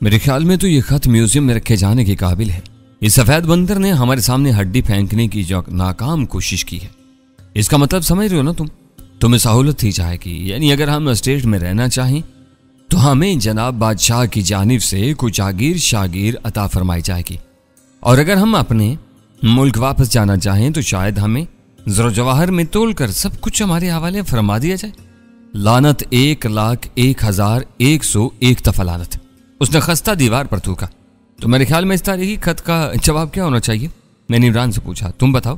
मेरे ख्याल में तो ये खत म्यूजियम में रखे जाने के काबिल है। इस सफेद बंदर ने हमारे सामने हड्डी फेंकने की जो नाकाम कोशिश की है, इसका मतलब समझ रहे हो ना तुम्हें सहूलत थी चाहेगी। यानी अगर हम स्टेट में रहना चाहें तो हमें जनाब बादशाह की जानिब से कुछ जागीर शागीर अता फरमाई जाएगी, और अगर हम अपने मुल्क वापस जाना चाहें तो शायद हमें ज़रो जवाहर में तोल कर सब कुछ हमारे हवाले फरमा दिया जाए। लानत 1,01,101 दफा लानत। उसने खस्ता दीवार पर थूका। तो मेरे ख्याल में इस तारीखी खत का जवाब क्या होना चाहिए? मैंने इमरान से पूछा। तुम बताओ।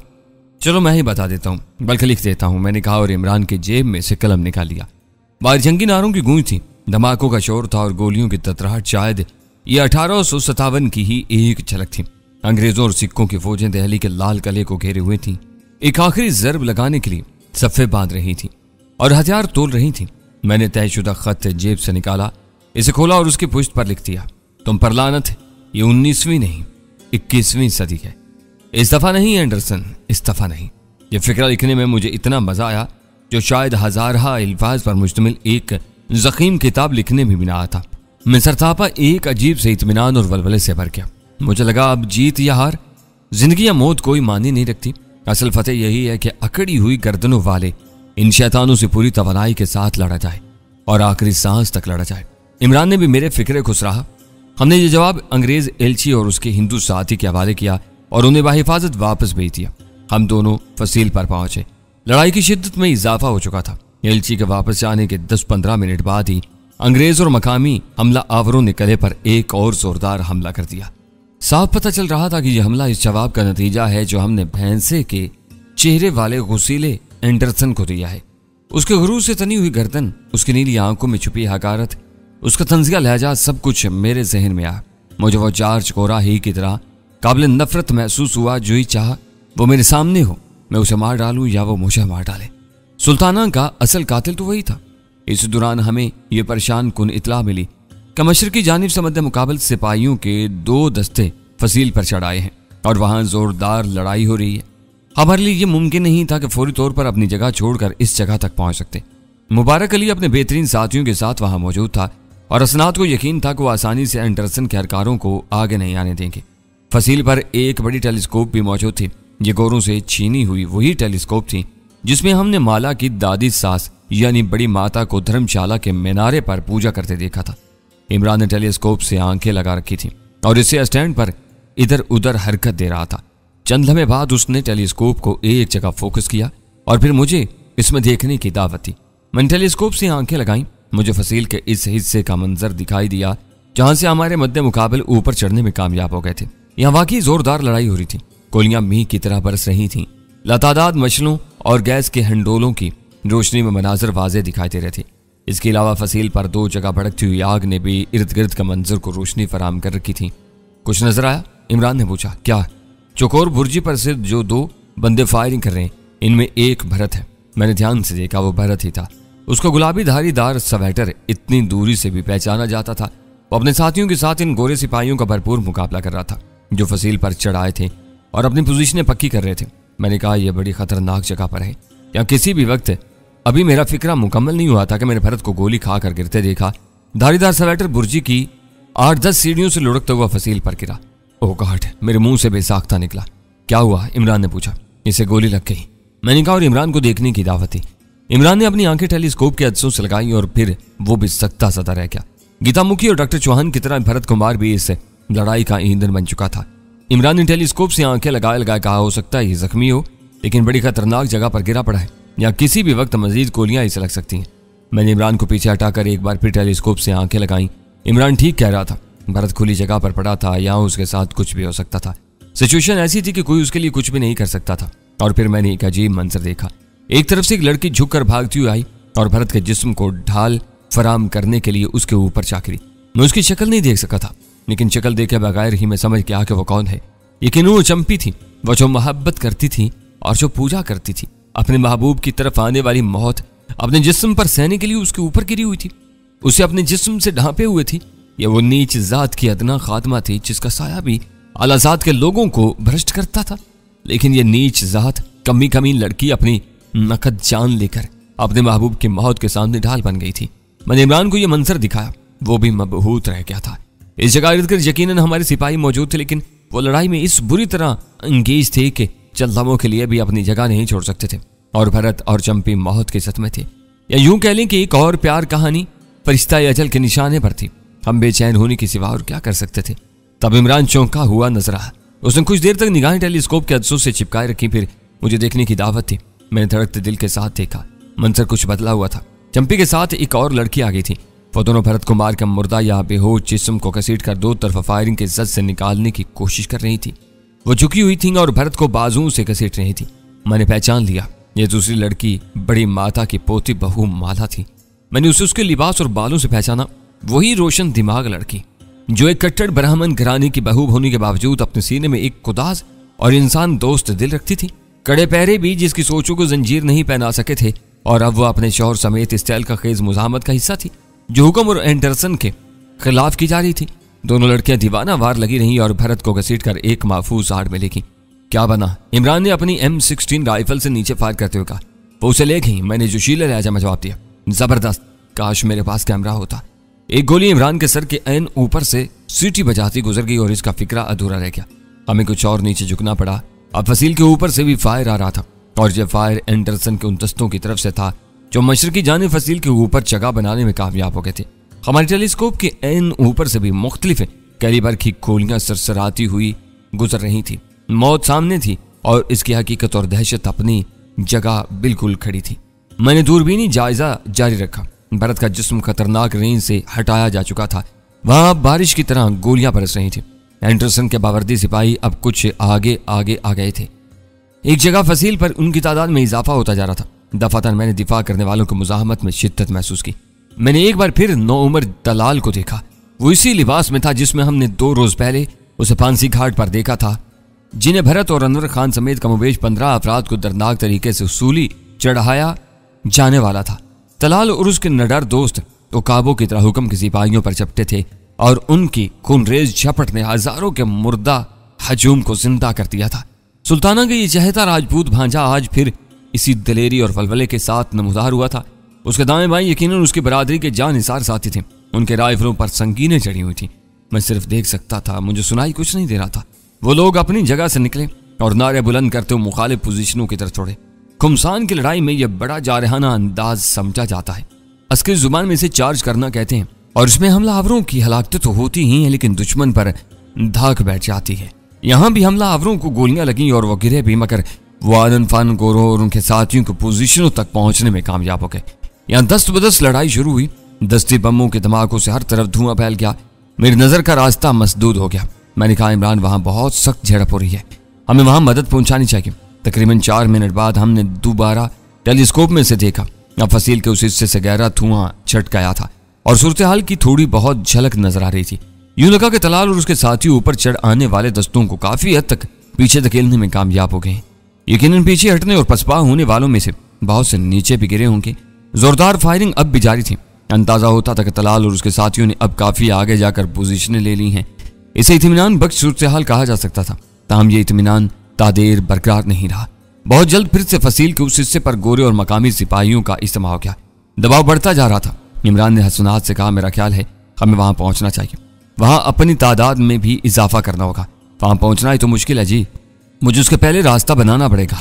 चलो मैं ही बता देता हूँ, बल्कि लिख देता हूँ, मैंने कहा, और इमरान की जेब में से कलम निकाल लिया। बाहर जंगी नारों की गूंज थी, धमाकों का शोर था और गोलियों की ततराहट शायद ये 1857 की ही एक झलक थी। अंग्रेजों और सिक्कों की फौजें दहली के लाल किले को घेरे हुए थीं। एक आखिरी जर्ब लगाने के लिए सफ़े बांध रही थीं और हथियार तोल रही थीं। मैंने तयशुदा खत जेब से निकाला, इसे खोला और उसकी पुष्ट पर लिख दिया। तुम पर लानत है, ये 19वीं नहीं 21वीं सदी है। इस दफा नहीं एंडरसन, इस दफा नहीं। ये फिक्रा लिखने में मुझे इतना मजा आया जो शायद हजारहा अल्फाज पर मुश्तमिल एक ज़ख़ीम किताब लिखने में भी ना आता। मैं सरतापा एक अजीब से इत्मीनान और वलवले से भर गया। मुझे लगा अब जीत या हार, जिंदगी या मौत कोई मानी नहीं रखती। असल फतेह यही है कि अकड़ी हुई गर्दनों वाले इन शैतानों से पूरी तवानाई के साथ लड़ा जाए और आखिरी सांस तक लड़ा जाए। इमरान ने भी मेरे फिक्रे खुश रहा। हमने ये जवाब अंग्रेज एलची और उसके हिंदू साथी के हवाले किया और उन्हें बाहिफाजत वापस भेज दिया। हम दोनों फसील पर पहुंचे। लड़ाई की शिद्दत में इजाफा हो चुका था। एलची के वापस जाने के 10-15 मिनट बाद ही अंग्रेज और मकामी हमला आवरों ने किले पर एक और जोरदार हमला कर दिया। साफ पता चल रहा था कि यह हमला इस जवाब का नतीजा है जो हमने भैंसे के चेहरे वाले गुसीले एंडरसन को दिया है। उसके गुरूर से तनी हुई गर्दन, उसकी नीली आंखों में छुपी हकारत, उसका तंजिया लहजा, सब कुछ मेरे जहन में आया। मुझे वो चार चकोरा ही की तरह काबिल नफरत महसूस हुआ जो ही चाह वो मेरे सामने हो, मैं उसे मार डालूं या वो मुझे मार डाले। सुल्ताना का असल कातिल तो वही था। इस दौरान हमें यह परेशान कुन इतला मिली कि मशरकी जानिब से मद्दे मुकाबल सिपाहियों के 2 दस्ते फसील पर चढ़ाए हैं और वहां जोरदार लड़ाई हो रही है। हमारे लिए यह मुमकिन नहीं था कि फौरी तौर पर अपनी जगह छोड़कर इस जगह तक पहुंच सकते। मुबारक अली अपने बेहतरीन साथियों के साथ वहां मौजूद था और असनाद को यकीन था कि वो आसानी से एंडरसन के हरकारों को आगे नहीं आने देंगे। फसील पर एक बड़ी टेलीस्कोप भी मौजूद थी। ये गोरों से छीनी हुई वही टेलीस्कोप थी जिसमें हमने माला की दादी सास यानी बड़ी माता को धर्मशाला के मीनारे पर पूजा करते देखा था। इमरान ने टेलीस्कोप से आंखें लगा रखी थी और इसे स्टैंड पर इधर उधर हरकत दे रहा था। चंद लम्हे बाद उसने टेलीस्कोप को एक जगह फोकस किया और फिर मुझे इसमें देखने की दावत दी। मैंने टेलीस्कोप से आंखें लगाई। मुझे फसील के इस हिस्से का मंजर दिखाई दिया जहां से हमारे मद्दे मुकाबले ऊपर चढ़ने में कामयाब हो गए थे। यहाँ वाकई जोरदार लड़ाई हो रही थी। गोलियां मींह की तरह बरस रही थीं। लातादाद मशलों और गैस के हंडोलों की रोशनी में मनाजर वाज़े दिखाई दे रहे थे। इसके अलावा फसील पर 2 जगह भड़कती हुई आग ने भी इर्द गिर्द का मंजर को रोशनी फराम कर रखी थी। कुछ नजर आया? इमरान ने पूछा। क्या? चौकोर बुर्जी पर से जो 2 बंदे फायरिंग कर रहे हैं, इनमें एक भरत है। मैंने ध्यान से देखा, वो भरत ही था। उसका गुलाबी धारीदार स्वेटर इतनी दूरी से भी पहचाना जाता था। वो अपने साथियों के साथ इन गोरे सिपाहियों का भरपूर मुकाबला कर रहा था जो फसील पर चढ़ाए थे और अपनी पोजीशनें पक्की कर रहे थे। मैंने कहा, यह बड़ी खतरनाक जगह पर है। या किसी भी वक्त अभी मेरा फिक्रा मुकम्मल नहीं हुआ था कि मैंने भरत को गोली खाकर गिरते देखा। धारीदार स्वेटर बुर्जी की 8-10 सीढ़ियों से लुढ़कता हुआ फसील पर गिरा। ओह गॉड, मेरे मुंह से बेसाख्ता निकला। क्या हुआ? इमरान ने पूछा। इसे गोली लग गई, मैंने कहा और इमरान को देखने की दावत दी। इमरान ने अपनी आंखें टेलीस्कोप के अदसों से लगाई और फिर वो भी सख्ता सदा रह गया। गीता मुखी और डॉक्टर चौहान की तरह भरत कुमार भी इस लड़ाई का ईंधन बन चुका था। इमरान ने टेलीस्कोप से आंखें लगाए कहा, हो सकता है ये जख्मी हो, लेकिन बड़ी खतरनाक जगह पर गिरा पड़ा है, या किसी भी वक्त मजीद गोलियां इसे लग सकती हैं। मैंने इमरान को पीछे हटाकर एक बार फिर टेलीस्कोप से आंखें लगाई। इमरान ठीक कह रहा था। भरत खुली जगह पर पड़ा था, यहाँ उसके साथ कुछ भी हो सकता था। सिचुएशन ऐसी थी कि कोई उसके लिए कुछ भी नहीं कर सकता था। और फिर मैंने एक अजीब मंजर देखा। एक तरफ से एक लड़की झुककर भागती हुई आई और भरत के जिस्म को ढाल फराम करने के लिए उसके ऊपर चाकरी। मैं उसकी शक्ल नहीं देख सका था, लेकिन शक्ल देखे बगैर ही मैं समझ गया कि वो कौन है। यकीन वो चंपी थी, वो जो मोहब्बत करती थी और जो पूजा करती थी। अपने महबूब की तरफ आने वाली मौत अपने जिस्म पर सहने के लिए उसके ऊपर गिरी हुई थी, उसे अपने जिस्म से ढांपे हुए थी। यह वो नीच जात की अदना खात्मा थी जिसका साया भी आला जात के लोगों को भ्रष्ट करता था। लेकिन यह नीच जात कमी कमी लड़की अपनी नकद जान लेकर अपने महबूब की मौत के सामने ढाल बन गई थी। मैंने इमरान को यह मंजर दिखाया, वो भी मबहूत रह गया था। इस जगह इर्द गिर्द यकीनन हमारे सिपाही मौजूद थे, लेकिन वो लड़ाई में इस बुरी तरह इंगेज थे कि चंद लम्हों के लिए भी अपनी जगह नहीं छोड़ सकते थे। और भरत और चंपी मौत के सदमे थे, या यूं कह लें कि एक और प्यार कहानी फरिश्ता अजल के निशाने पर थी। हम बेचैन होने के सिवा और क्या कर सकते थे। तब इमरान चौंका हुआ नजर आया। उसने कुछ देर तक निगाहें टेलीस्कोप के अदसों से चिपकाए रखी, फिर मुझे देखने की दावत थी। मैंने धड़कते दिल के साथ देखा। मंजर कुछ बदला हुआ था। चंपी के साथ एक और लड़की आ गई थी। वो दोनों भरत को मार कर मुर्दा या बेहोश जिस्म को घसीट कर दो तरफ फायरिंग के जद से निकालने की कोशिश कर रही थी। वो झुकी हुई थी और भरत को बाजुओं से घसीट रही थी। मैंने पहचान लिया, यह दूसरी लड़की बड़ी माता की पोती बहू माला थी। मैंने उसे उसके लिबास और बालों से पहचाना। वही रोशन दिमाग लड़की जो एक कट्टर ब्राह्मण घराने की बहू होने के बावजूद अपने सीने में एक खुदास और इंसान दोस्त दिल रखती थी। कड़े पैरे भी जिसकी सोचों को जंजीर नहीं पहना सके थे, और अब वो अपने शौहर समेत इस तहलका खेज मुजाहमत का हिस्सा थी जो हुक्म और एंडरसन के खिलाफ की जा रही थी। दोनों लड़कियां दीवाना वार लगी रहीं और भरत को घसीट कर एक महफूज आड़ में लेगी। क्या बना? इमरान ने अपनी M16 राइफल से नीचे फायर करते हुए कहा। वो उसे ले गई। मैंने जोशीले लहजा में जवाब दिया, जबरदस्त, काश मेरे पास कैमरा होता। एक गोली इमरान के सर के ऐन ऊपर से सीटी बजाती गुजर गई और इसका फिक्रा अधूरा रह गया। हमें कुछ और नीचे झुकना पड़ा। अब फसील के ऊपर से भी फायर आ रहा था, और यह फायर एंडरसन के उन दस्तों की तरफ से था जो मशरकी जाने फसील के ऊपर जगह बनाने में कामयाब हो गए थे। हमारे टेलीस्कोप के ऐन ऊपर से भी मुख्तलिफ कैलिबर की गोलियां सरसराती हुई गुजर रही थी। मौत सामने थी और इसकी हकीकत और दहशत अपनी जगह बिल्कुल खड़ी थी। मैंने दूरबीनी जायजा जारी रखा। भरत का जिस्म खतरनाक रेंज से हटाया जा चुका था। वहां बारिश की तरह गोलियां बरस रही थी। एंडरसन के बावर्दी सिपाही अब कुछ आगे आगे आ गए थे। एक जगह फसील पर उनकी तादाद में इजाफा होता जा रहा था। दफातर मैंने दिफा करने वालों की मुजाहमत में शिद्दत महसूस की। मैंने एक बार फिर नौउमर दलाल को देखा। वो इसी लिबास में था जिसमें हमने 2 रोज पहले उसे फांसी घाट पर देखा था, जिन्हें भरत और अनवर खान समेत कमोबेश 15 अफराद को दर्दनाक तरीके से उसूली चढ़ाया जाने वाला था। तलाल और उसके नडर दोस्त तो काबू की तरह हुक्म के सिपाहियों पर चपटे थे, और उनकी खूनरेज झपट ने हजारों के मुर्दा हजूम को जिंदा कर दिया था। सुल्ताना का ये चहेता राजपूत भांजा आज फिर इसी दलेरी और वलवले के साथ नमूदार हुआ था। उसके दाएं बाएं यकीनन उसकी बरादरी के जानिसार साथी थे। उनके राइफलों पर संगीनें चढ़ी हुई थी। मैं सिर्फ देख सकता था, मुझे सुनाई कुछ नहीं दे रहा था। वो लोग अपनी जगह से निकले और नारे बुलंद करते हुए मुखालिफ पोजीशनों की तरफ छोड़े। खुमसान की लड़ाई में यह बड़ा जारहाना अंदाज समझा जाता है। अस्करी जुबान में इसे चार्ज करना कहते हैं, और इसमें हमलावरों की हलाकत तो होती ही है, लेकिन दुश्मन पर धाक बैठ जाती है। यहाँ भी हमलावरों को गोलियां लगी और वो गिरे भी, मगर वो आदन फान गोरों और उनके साथियों को पोजीशनों तक पहुंचने में कामयाब हो गए। यहाँ दस्त बदस्त लड़ाई शुरू हुई। दस्ती बमों के धमाकों से हर तरफ धुआं फैल गया। मेरी नजर का रास्ता मसदूद हो गया। मैंने कहा, इमरान, वहां बहुत सख्त झड़प हो रही है, हमें वहां मदद पहुंचानी चाहिए। तकरीबन 4 मिनट बाद हमने दोबारा टेलीस्कोप में से देखा। अब फसील के उस हिस्से से गहरा धुआं छट गया था और सूरत हाल की थोड़ी बहुत झलक नजर आ रही थी। यूं लगा कि तलाल और उसके साथियों ऊपर चढ़ आने वाले दस्तों को काफी हद तक पीछे धकेलने में कामयाब हो गए। यकीनन पीछे हटने और पसपा होने वालों में से बहुत से नीचे भी गिरे होंगे। जोरदार फायरिंग अब भी जारी थी। अंदाजा होता था कि तलाल और उसके साथियों ने अब काफी आगे जाकर पोजीशनें ले ली हैं। इसे इत्मीनान बख्श सूरत हाल कहा जा सकता था, ताहम ये इत्मीनान तादेर बरकरार नहीं रहा। बहुत जल्द फिर से फसील के उस हिस्से पर गोरे और मकामी सिपाहियों का इस्तेमाल हो गया। दबाव बढ़ता जा रहा था। इमरान ने हसनात से कहा, मेरा ख्याल है हमें वहां पहुंचना चाहिए। वहां अपनी तादाद में भी इजाफा करना होगा। वहां पहुंचना ही तो मुश्किल है जी, मुझे उसके पहले रास्ता बनाना पड़ेगा।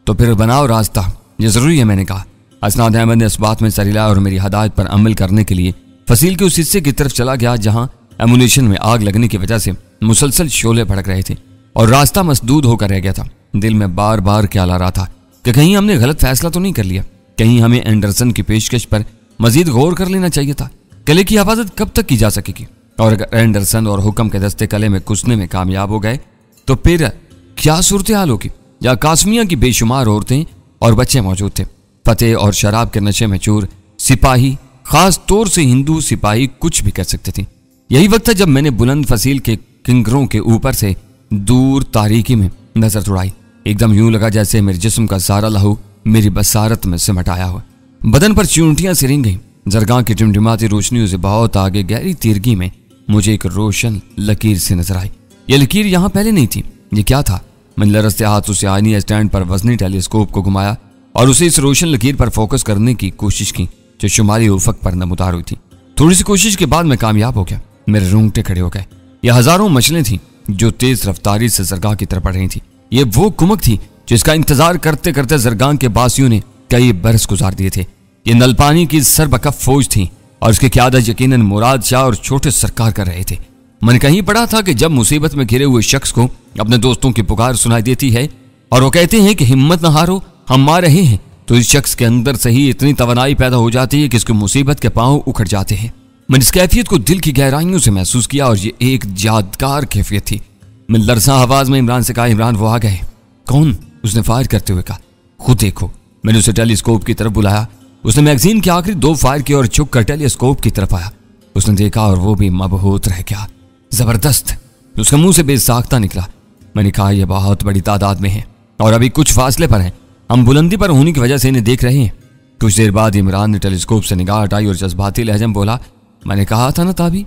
तो फिर बनाओ रास्ता, ये जरूरी है, मैंने कहा। हसनात अहमद ने इस बात में सर हिलाया और मेरी हदायत पर अमल करने के लिए फसील के उस हिस्से की तरफ चला गया जहां एमुनेशन में आग लगने की वजह से मुसलसल शोले भड़क रहे थे और रास्ता मसदूद होकर रह गया था। दिल में बार बार ख्याल आ रहा था कि कहीं हमने गलत फैसला तो नहीं कर लिया, कहीं हमें एंडरसन की पेशकश पर मजीद गौर कर लेना चाहिए था। किले की हिफाजत कब तक की जा सकेगी, और अगर एंडरसन और हुक्म के दस्ते किले में घुसने में कामयाब हो गए तो फिर क्या सूरत हाल होगी। या कासमिया की बेशुमार औरतें और बच्चे मौजूद थे। फतेह और शराब के नशे में चूर सिपाही, खास तौर से हिंदू सिपाही, कुछ भी कर सकते थे। यही वक्त था जब मैंने बुलंद फसील के किंगरों के ऊपर से दूर तारीकी में नजर दौड़ाई। एकदम यूं लगा जैसे मेरे जिस्म का सारा लहू मेरी बसारत में सिमट आया हुआ। बदन पर चूंटियां सी रिंग गईं। जरगां की टिमटिमाती रोशनियों से बहुत आगे गहरी तीरगी में मुझे एक रोशन लकीर से नजर आई। यह लकीर यहाँ पहले नहीं थी। ये क्या था? मैंने लरसते हाथ उसे आईनी स्टैंड पर वजनी टेलीस्कोप को घुमाया और उसे इस रोशन लकीर पर फोकस करने की कोशिश की जो शुमारी उफक पर नमूदार हुई थी। थोड़ी सी कोशिश के बाद मैं कामयाब हो गया। मेरे रोंगटे खड़े हो गए। ये हजारों मछलियां थीं जो तेज रफ्तारी से जरगाह की तरफ बढ़ रही थी। ये वो कुमक थी जिसका इंतजार करते करते जरगाह के बासियों ने कई बरस गुजार दिए थे। ये नलपानी की सरबकफ फौज थी और उसकी क़यादत यकीनन मुराद शाह और छोटे सरकार कर रहे थे। मैंने कहीं पढ़ा था कि जब मुसीबत में घिरे हुए शख्स को अपने दोस्तों की पुकार सुनाई देती है और वो कहते हैं कि हिम्मत न हारो, हम आ रहे हैं, तो इस शख्स के अंदर से ही इतनी तवानाई पैदा हो जाती है कि इसकी मुसीबत के पांव उखड़ जाते हैं। मैंने इस कैफियत को दिल की गहराइयों से महसूस किया और ये एक यादगार कैफियत थी। मैं लरसा आवाज में इमरान से कहा, इमरान वो आ गए। कौन? उसने फायर करते हुए कहा। खुद देखो। मैंने उसे टेलीस्कोप की तरफ बुलाया। उसने मैगजीन के आखिरी 2 फायर किए और झुक कर टेलीस्कोप की तरफ आया। उसने देखा और वो भी मबहूत रह गया। जबरदस्त। उसके मुंह से बेसाख्ता निकला। मैंने कहा, यह बहुत बड़ी तादाद में है और अभी कुछ फासले पर है। हम बुलंदी पर होने की वजह से इन्हें देख रहे हैं। कुछ देर बाद इमरान ने टेलीस्कोप से निगाह हटाई और जज्बाती लहजे में बोला, मैंने कहा था ना ताबी,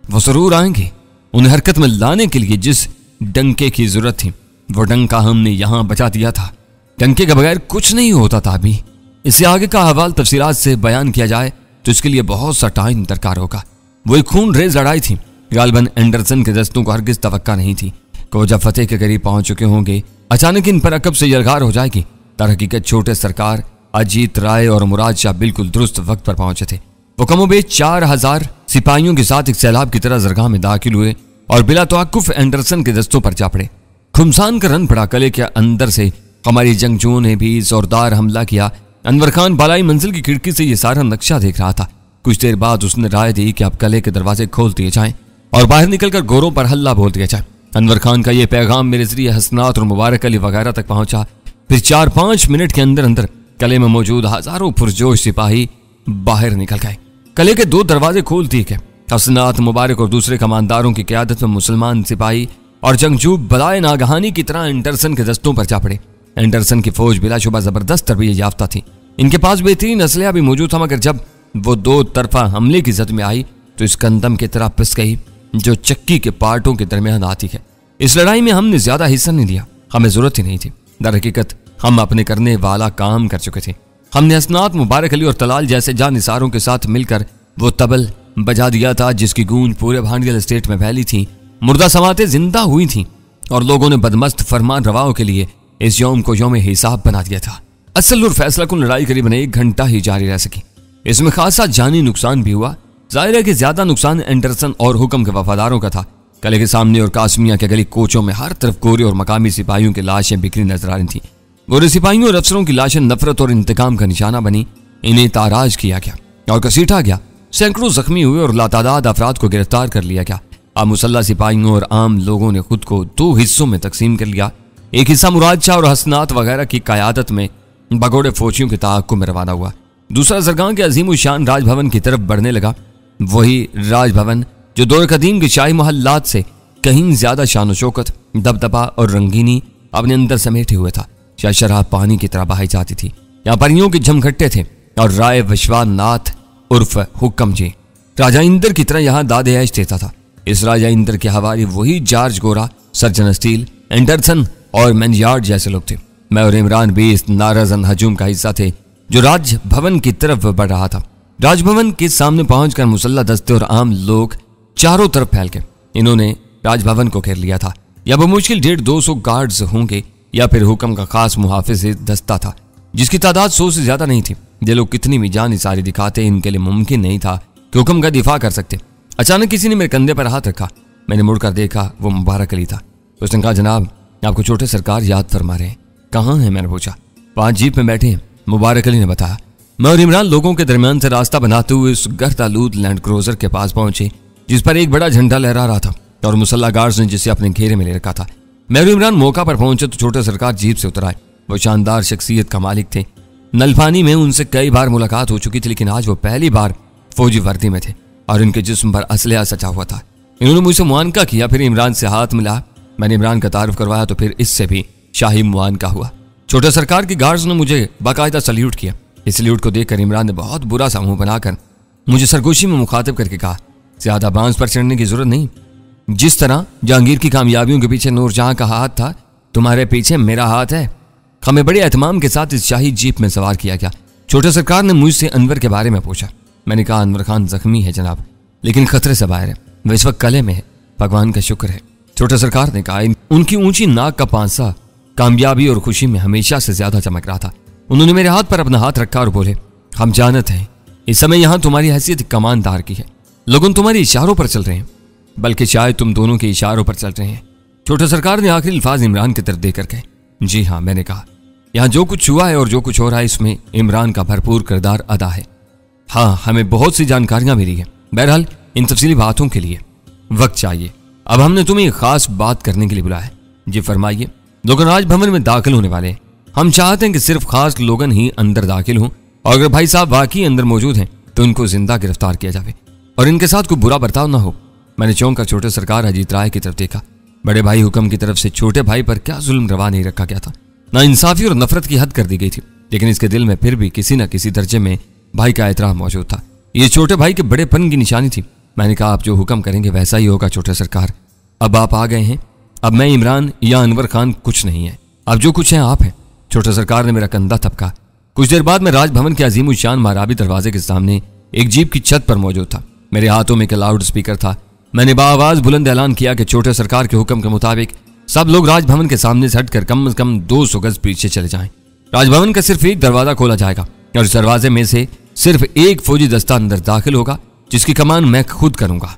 वो जरूर आएंगे। उन्हें हरकत में लाने के लिए जिस डंके की जरूरत थी वो डंका हमने यहां बचा दिया था। डंके के बगैर कुछ नहीं होता ताबी। इससे आगे का हवाल तफसीलात से बयान किया जाए तो इसके लिए बहुत सा टाइम दरकार होगा। वो एक खून रेज लड़ाई थी। गालिबन एंडरसन के दस्तों को हरगिज तवक्का नहीं थी कि वो जब फतेह के करीब पहुंच चुके होंगे अचानक इन पर अकब से यलगार हो जाएगी। दरहकीकत छोटे सरकार, अजीत राय और मुराद शाह बिल्कुल दुरुस्त वक्त पर पहुंचे थे। वो कमोबेश 4000 सिपाहियों के साथ एक सैलाब की तरह जरगाह में दाखिल हुए और बिला तवक्कुफ एंडरसन के दस्तों पर जा पड़े। खुमसान का रन पड़ा। किले के अंदर से हमारी जंगजुओं ने भी जोरदार हमला किया। अनवर खान बालाई मंजिल की खिड़की से ये सारा नक्शा देख रहा था। कुछ देर बाद उसने राय दी कि अब किले के दरवाजे खोल दिए जाएं और बाहर निकलकर गोरों पर हल्ला बोल दिया जाए। अनवर खान का यह पैगाम मेरे जरिए हसनात और मुबारक अली वगैरह तक पहुंचा। फिर 4-5 मिनट के अंदर अंदर किले में मौजूद हजारों पुरजोश सिपाही बाहर निकल गए। किले के 2 दरवाजे खोल दिए गए। हसनात मुबारक और दूसरे कमानदारों की क़यादत में मुसलमान सिपाही और जंगजू बलाए नागहानी की तरह एंडरसन के दस्तों पर जा पड़े। एंडरसन की फौज बिलाशुबा जबरदस्त तरबियत याफ्ता थी। इनके पास बेहतरीन असलहा भी मौजूद था, मगर जब वो 2 तरफा हमले की जद में आई तो इस कंदम की तरह पिस गई जो चक्की के पार्टों के दरमियान आती है। इस लड़ाई में हमने ज्यादा हिस्सा नहीं लिया, हमें जरूरत ही नहीं थी। दरहकीकत हम अपने करने वाला काम कर चुके थे। हमने हसनात मुबारक अली और तलाल जैसे जानिसारों के साथ मिलकर वो तबल बजा दिया था जिसकी गूंज पूरे भांडियल स्टेट में फैली थी। मुर्दा समातें जिंदा हुई थी और लोगों ने बदमस्त फरमान रवाओं के लिए इस यौम को यौम हिसाब बना दिया था। असल और फैसला कुन लड़ाई करीबन 1 घंटा ही जारी रह सकी। इसमें खासा जानी नुकसान भी हुआ। जाहिर है कि ज्यादा नुकसान एंडरसन और हुक्म के वफादारों का था। किले के सामने और कासमिया के गली कोचों में हर तरफ गोरे और मकामी सिपाहियों की लाशें बिखरी नजर आ रही थी। गोरे सिपाहियों और अफसरों की लाशें नफरत और इंतकाम का निशाना बनी। इन्हें ताराज किया गया और घसीटा गया। सैकड़ों जख्मी हुए और लातादाद अफराद को गिरफ्तार कर लिया गया। अब मुसल्ला सिपाहियों और आम लोगों ने खुद को 2 हिस्सों में तकसीम कर लिया। एक हिस्सा मुराद शाह और हसनात वगैरह की क़यादत में भगोड़े फौजियों के ताक़ुब में रवाना हुआ। दूसरा जरगाह के अजीम शान राजभवन की तरफ बढ़ने लगा। वही राजभवन जो दौर कदीम के शाही महल्लात से कहीं ज्यादा शान शौकत, दबदबा और रंगीनी अपने अंदर समेटे हुए था। शराब पानी की तरह बहाई जाती थी। यहाँ परियों के झमघट्टे थे और राय विश्वनाथ उर्फ हुक्म जी राजा इंदर की तरह यहाँ दादे ऐश देता था। इस राजा इंदर के हवाले वही जॉर्ज गोरा, सर्जन स्टील, एंडरसन और मैनयार्ड जैसे लोग थे। मैं और इमरान भी इस नाराजन हजूम का हिस्सा थे जो राजभवन की तरफ बढ़ रहा था। राजभवन के सामने पहुंचकर मुसल्ला दस्ते और आम लोग चारों तरफ फैल गए। इन्होंने राजभवन को घेर लिया था। या बमुश्किल 150-200 गार्ड्स होंगे या फिर हुक्म का खास मुहाफिज दस्ता था जिसकी तादाद 100 से ज्यादा नहीं थी। ये लोग कितनी भी जान सारी दिखाते इनके लिए मुमकिन नहीं था कि हुक्म का दिफा कर सकते। अचानक किसी ने मेरे कंधे पर हाथ रखा। मैंने मुड़कर देखा, वो मुबारक अली था। उसने कहा, जनाब आपको छोटे सरकार याद फरमा रहे हैं। कहाँ हैं? मैंने पूछा। 5 जीप में बैठे हैं, मुबारक अली ने बताया। मैं और इमरान लोगों के दरमियान से रास्ता बनाते हुए उस गर्दालूद लैंड क्रूजर के पास पहुंचे जिस पर एक बड़ा झंडा लहरा रहा था और मुसल्ला गार्ड्स ने जिसे अपने घेरे में ले रखा था। मैं और इमरान मौका पर पहुंचे तो छोटे सरकार जीप से उतर आए। वो शानदार शख्सियत का मालिक थे। नलफानी में उनसे कई बार मुलाकात हो चुकी थी, लेकिन आज वो पहली बार फौजी वर्दी में थे और इनके जिस्म पर असलहा सजा हुआ था। इन्होंने मुझसे मुआनका किया, फिर इमरान से हाथ मिला। मैंने इमरान का तारुफ करवाया तो फिर इससे भी शाही मुआनका हुआ। छोटे सरकार की गार्ड्स ने मुझे बाकायदा सल्यूट किया। इस सल्यूट को देखकर इमरान ने बहुत बुरा सा मुंह बनाकर मुझे सरगोशी में मुखातिब करके कहा, ज्यादा बांस पर चढ़ने की जरूरत नहीं। जिस तरह जहांगीर की कामयाबियों के पीछे नूरजहां का हाथ था, तुम्हारे पीछे मेरा हाथ है। हमें बड़े एहतमाम के साथ इस शाही जीप में सवार किया गया। छोटे सरकार ने मुझसे अनवर के बारे में पूछा। मैंने कहा, अनवर खान जख्मी है जनाब, लेकिन खतरे से बाहर है। वे इस वक्त कले में है, भगवान का शुक्र है। छोटे सरकार ने कहा। उनकी ऊंची नाक का पांसा कामयाबी और खुशी में हमेशा से ज्यादा चमक रहा था। उन्होंने मेरे हाथ पर अपना हाथ रखा और बोले, हम जानते हैं इस समय यहां तुम्हारी हैसियत कमानदार की है, लोग तुम्हारे इशारों पर चल रहे हैं, बल्कि शायद तुम दोनों के इशारों पर चल रहे हैं। छोटे सरकार ने आखिरी अल्फाज इमरान की तरफ देकर कहे, जी हाँ, मैंने कहा, यहाँ जो कुछ हुआ है और जो कुछ हो रहा है इसमें इमरान का भरपूर किरदार अदा है। हाँ, हमें बहुत सी जानकारियां मिली है। बहरहाल इन तफसीली बातों के लिए वक्त चाहिए। अब हमने तुम्हें एक खास बात करने के लिए बुलाया है। जी फरमाइए। लोग राजभवन में दाखिल होने वाले हैं। हम चाहते हैं कि सिर्फ खास लोगन ही अंदर दाखिल हों, और अगर भाई साहब वाकई अंदर मौजूद हैं तो इनको जिंदा गिरफ्तार किया जाए और इनके साथ कोई बुरा बर्ताव ना हो। मैंने चौंक कर छोटे सरकार अजीत राय की तरफ देखा। बड़े भाई हुक्म की तरफ से छोटे भाई पर क्या जुल्म रवा नहीं रखा गया था, ना इंसाफी और नफरत की हद कर दी गई थी, लेकिन इसके दिल में फिर भी किसी न किसी दर्जे में भाई का एहतराम मौजूद था। ये छोटे भाई के बड़ेपन की निशानी थी। मैंने कहा, आप जो हुक्म करेंगे वैसा ही होगा छोटे सरकार। अब आप आ गए हैं, अब मैं इमरान या अनवर खान कुछ नहीं है, अब जो कुछ है आप हैं। छोटे सरकार ने मेरा कंधा थपका। कुछ देर बाद मैं राजभवन के अजीम उशान महाराबी दरवाजे के सामने एक जीप की छत पर मौजूद था। मेरे हाथों में एक लाउड स्पीकर था। मैंने बाआवाज बुलंद ऐलान किया कि छोटे सरकार के हुक्म के मुताबिक सब लोग राजभवन के सामने से हटकर कम से कम 200 गज पीछे चले जाएं। राजभवन का सिर्फ एक दरवाजा खोला जाएगा और इस दरवाजे में से सिर्फ एक फौजी दस्ता अंदर दाखिल होगा, जिसकी कमान मैं खुद करूंगा।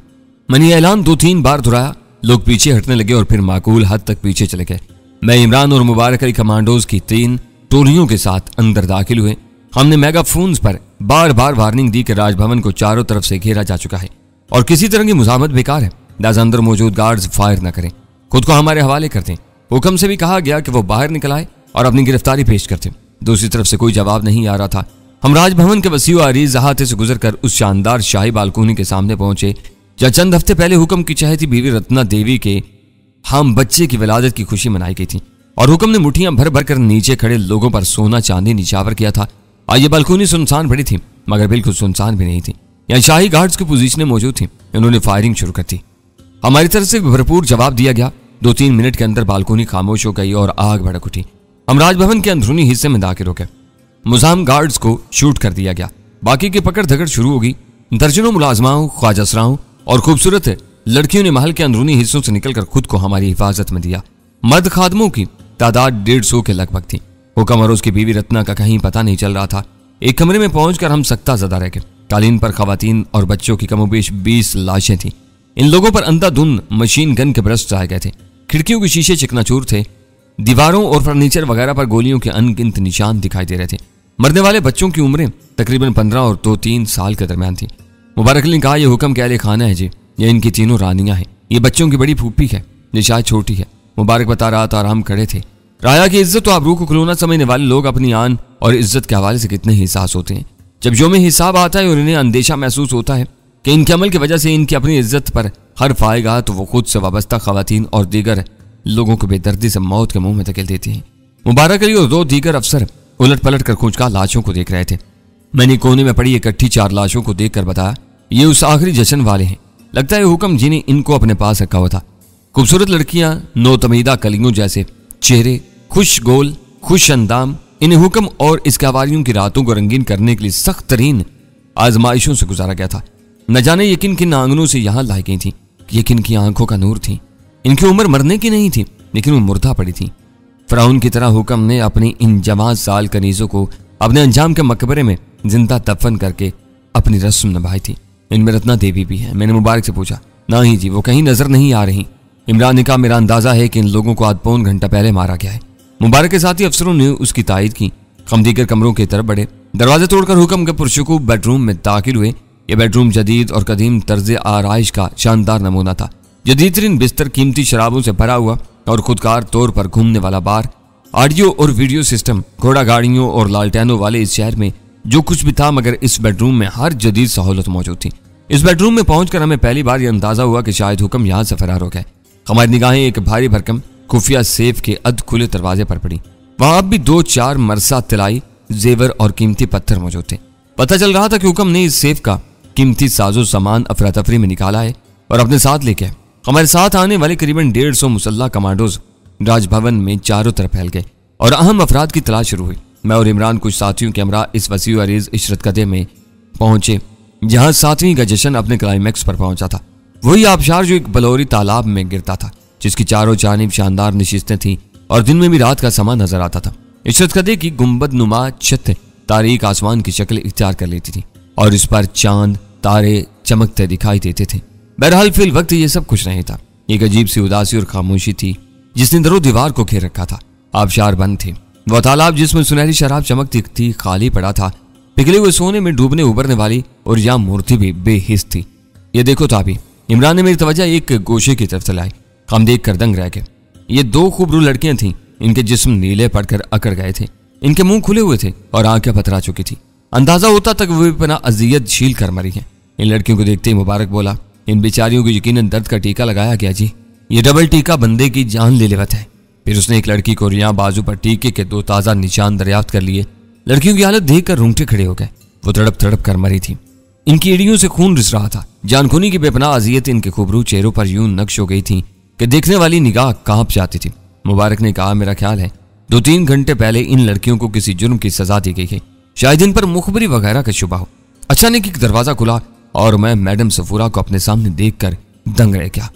मैंने ऐलान 2-3 बार दोहराया। लोग पीछे हटने लगे और फिर माकूल हद तक पीछे चले गए। मैं, इमरान और मुबारक अली कमांडोज की 3 टोलियों के साथ अंदर दाखिल हुए। हमने मेगाफोन्स पर बार बार वार्निंग दी कि राजभवन को चारों तरफ से घेरा जा चुका है और किसी तरह की मुजामत बेकार है, लिहाजा अंदर मौजूद गार्ड्स फायर न करें, खुद को हमारे हवाले कर दें। हुक्म से भी कहा गया कि वो बाहर निकल आए और अपनी गिरफ्तारी पेश करते। दूसरी तरफ से कोई जवाब नहीं आ रहा था। हम राजभवन के वसीउ अरीज अहाते से गुजरकर उस शानदार शाही बालकोनी के सामने पहुंचे जहां चंद हफ्ते पहले हुक्म की चहेती बीवी रत्ना देवी के हम बच्चे की विलादत की खुशी मनाई गई थी और हुक्म ने मुठ्ठियां भर भर कर नीचे खड़े लोगों पर सोना चांदी निछावर किया था। ये बालकोनी सुनसान पड़ी थी, मगर बिल्कुल सुनसान भी नहीं थी। यहाँ शाही गार्ड्स की पोजीशनें मौजूद थी। उन्होंने फायरिंग शुरू कर दी। हमारी तरफ से भरपूर जवाब दिया गया। 2-3 मिनट के अंदर बालकोनी खामोश हो गई और आग भड़क उठी। हम राजभवन के अंदरूनी हिस्से में दाखिल हो गए। मुजाम गार्ड्स को शूट कर दिया गया। बाकी की पकड़ धकड़ शुरू होगी। दर्जनों मुलाजमाओं, ख्वाजासराओं और खूबसूरत लड़कियों ने महल के अंदरूनी हिस्सों से निकलकर खुद को हमारी हिफाजत में दिया। मर्द खादमों की तादाद 150 के लगभग थी। हुक्म और उसकी बीवी रत्ना का कहीं पता नहीं चल रहा था। एक कमरे में पहुंचकर हम सख्ता ज़दा रह गए। कालीन पर खवातीन और बच्चों की कमोबेश 20 लाशें थीं। इन लोगों पर अंधाधुंध मशीन गन के ब्रस्ट आए गए थे। खिड़कियों के शीशे चिकनाचूर थे। दीवारों और फर्नीचर वगैरह पर गोलियों के अनगिनत निशान दिखाई दे रहे थे। मरने वाले बच्चों की उम्रें तकरीबन 15 और 2-3 साल के दरमियान थी। मुबारक अली ने कहा, यह हुक्म के अहले खाना है जी, ये इनकी तीनों रानियां हैं। ये बच्चों की बड़ी फूफी है, ये शायद छोटी है। मुबारक बता रहा था और हम खड़े थे। राया की इज्जत और आबरू को खिलौना समझने वाले लोग अपनी आन और इज्जत के हवाले से कितने हिसास होते हैं। जब योम हिसाब आता है और इन्हें अंदेशा महसूस होता है कि इनके अमल की वजह से इनकी अपनी इज्जत पर हर्फ आएगा, तो वो खुद से वाबस्ता खवातीन और दीगर लोगों को बेदर्दी से मौत के मुंह में धकेल देती हैं। मुबारक अली और 2 दीगर अफसर उलट पलट कर खूंचका लाशों को देख रहे थे। मैंने कोने में पड़ी इकट्ठी 4 लाशों को देखकर बताया, ये उस आखिरी जश्न वाले हैं। लगता है हुक्म जिन्हें इनको अपने पास रखा हुआ था। खूबसूरत लड़कियां, नौतमीदा कलियों जैसे चेहरे, खुश गोल, खुश अंदाम। इन्हें हुक्म और इसके आवारियों की रातों को रंगीन करने के लिए सख्त तरीन आजमाइशों से गुजारा गया था। न जाने ये किन किन आंगनों से यहां लाई गई थी। ये किन की आंखों का नूर थी। इनकी उम्र मरने की नहीं थी, लेकिन वो मुर्दा पड़ी थी। फिरौन की तरह हुक्म ने अपनी इन जवान साल कनीजों को अपने अंजाम के मकबरे में जिंदा दफन करके अपनी रस्म निभाई थी। इनमें रत्ना देवी भी है। मैंने मुबारक से पूछा, ना ही जी, वो कहीं नजर नहीं आ रही। इमरान ने कहा, मेरा अंदाजा है कि इन लोगों को आध पौन घंटा पहले मारा गया है। मुबारक के साथी अफसरों ने उसकी तायद की। हम दीगर कमरों की तरफ बढ़े। दरवाजे तोड़कर हुक्म के पुरशकूब बेडरूम में दाखिल हुए। यह बेडरूम जदीद और कदीम तर्ज आराइश का शानदार नमूना था। जदीद तरीन बिस्तर, कीमती शराबों से भरा हुआ और खुदकार तौर पर घूमने वाला बार, ऑडियो और वीडियो सिस्टम, घोड़ा गाड़ियों और लालटेनों वाले इस शहर में जो कुछ भी था, मगर इस बेडरूम में हर जदीद सहूलत मौजूद थी। इस बेडरूम में पहुंचकर हमें पहली बार यह अंदाजा हुआ कि शायद हुक्म यहां से फरार हो गए। हमारी निगाहें एक भारी भरकम खुफिया सेफ के अध खुले दरवाजे पर पड़ी। वहां अब भी 2-4 मरसा, तिलाई, जेवर और कीमती पत्थर मौजूद थे। पता चल रहा था कि हुक्म ने इस सेफ का कीमती साजो सामान अफरा तफरी में निकाला है और अपने साथ लेके आए। हमारे साथ आने वाले करीबन 150 मुसल्ला कमांडोज राजभवन में चारों तरफ फैल गए और अहम अफराद की तलाश शुरू हुई। मैं और इमरान कुछ साथियों के हमरा इस वसीउ अरीज इशरत कदे में पहुंचे, जहां 7वीं का जश्न अपने क्लाइमैक्स पर पहुंचा था। वही आबशार जो एक बलौरी तालाब में गिरता था, जिसकी चारों जानिब शानदार नशिस्तें थीं और दिन में भी रात का समा नजर आता था। इस छतकदे की गुंबद नुमा छत तारीक आसमान की शक्ल इख्तियार कर लेती थी और इस पर चांद तारे चमकते दिखाई देते थे। बहरहाल फिल वक्त ये सब कुछ नहीं था। एक अजीब सी उदासी और खामोशी थी जिसने दरो दीवार को घेर रखा था। आबशार बंद थे। वह तालाब जिसमें सुनहरी शराब चमकती थी खाली पड़ा था। पिघले हुए सोने में डूबने उबरने वाली और यह मूर्ति भी बेहिस थी। ये देखो ताबी, इमरान ने मेरी तवज्जो एक गोशे की तरफ चलाई। हम देख कर दंग रह गए। ये दो खूबरू लड़कियां थीं। इनके जिस्म नीले पड़कर अकड़ गए थे, इनके मुंह खुले हुए थे और आंखें पथरा चुकी थी। अंदाजा होता तक वे बिना अजियत झील कर मरी हैं। इन लड़कियों को देखते ही मुबारक बोला, इन बेचारियों को यकीनन दर्द का टीका लगाया गया जी। ये डबल टीका बंदे की जान ले लेवत है। फिर उसने एक लड़की को रिया बाजू पर टीके के 2 ताजा निशान दरियाफ्त कर लिए। लड़कियों की हालत देखकर रूंगटे खड़े हो गए। वो तड़प तड़प कर मरी थी। इनकी एड़ियों से खून रिस रहा था। जानखूनी की बेपनाह अजियत इनके खूबरू चेहरों पर यूं नक्श हो गई थी कि देखने वाली निगाह कांप जाती थी। मुबारक ने कहा, मेरा ख्याल है 2-3 घंटे पहले इन लड़कियों को किसी जुर्म की सजा दी गई है। शायद इन पर मुखबरी वगैरह का शुबा हो। अचानक एक दरवाजा खुला और मैं मैडम सफूरा को अपने सामने देखकर दंग रह गया।